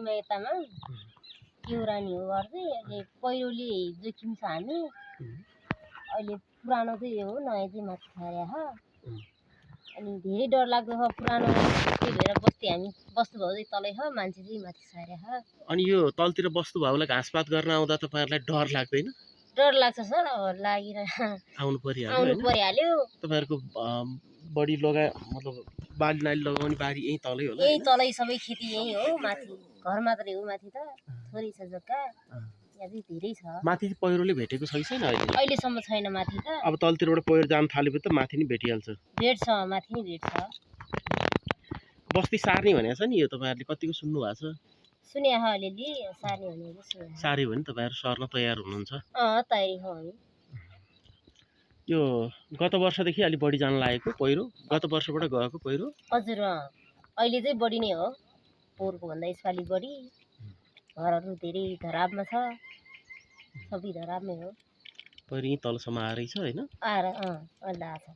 सीमा यतामा केउरानी हो घर चाहिँ अहिले पहिरोले जोखिम छ हामी अहिले पुरानो चाहिँ यो हो नयाँ चाहिँ माथि छार्या छ अनि धेरै डर लाग्दो छ पुरानो त्यही भएर बस्ती हामी बस्तुभाउ चाहिँ तलै छ मान्छे चाहिँ माथि छार्या छ अनि यो तलतिर बस्तुभाउलाई घाँसपात गर्न आउँदा तपाईहरुलाई डर लाग्दैन डर लाग्छ सर अब आउनु परिहाल्यो तपाईहरुको बढी लगा मतलब बाली नाली लगाउने बारी यही तलै होला यही तलै सबै खेती यही हो माथि घर मात्रै हो माथि त थोरै छ जग्गा यहाँ चाहिँ धेरै छ माथि पहिरोले भेटेको छैन अहिलेसम्म छैन माथि त अब तलतिरबाट पहिरो जान थालेपछि त माथि नि भेटिहाल्छ भेट्छ माथि नि भेट्छ बस्ती सार्ने भनेको छ नि यो तपाईहरुले कतिको सुन्नु भएको छ सुने हो अलिअलि सार्ने भनेको सुने सार्यो भने तपाईहरु सर्न तयार हुनुहुन्छ तयारी हो हामी यो गत वर्षदेखि अलि बढी जान लागेको पहिरो गत वर्षबाट गएको पहिरो हजुर अहिले चाहिँ बढी नै हो पोहोरको भन्दा यसपालि बढी घरहरू धेरै धरापमा छ सबै धरापमै हो पहिरो यहीँ तलसम्म आएरै छ हैन आएर अहिले आछ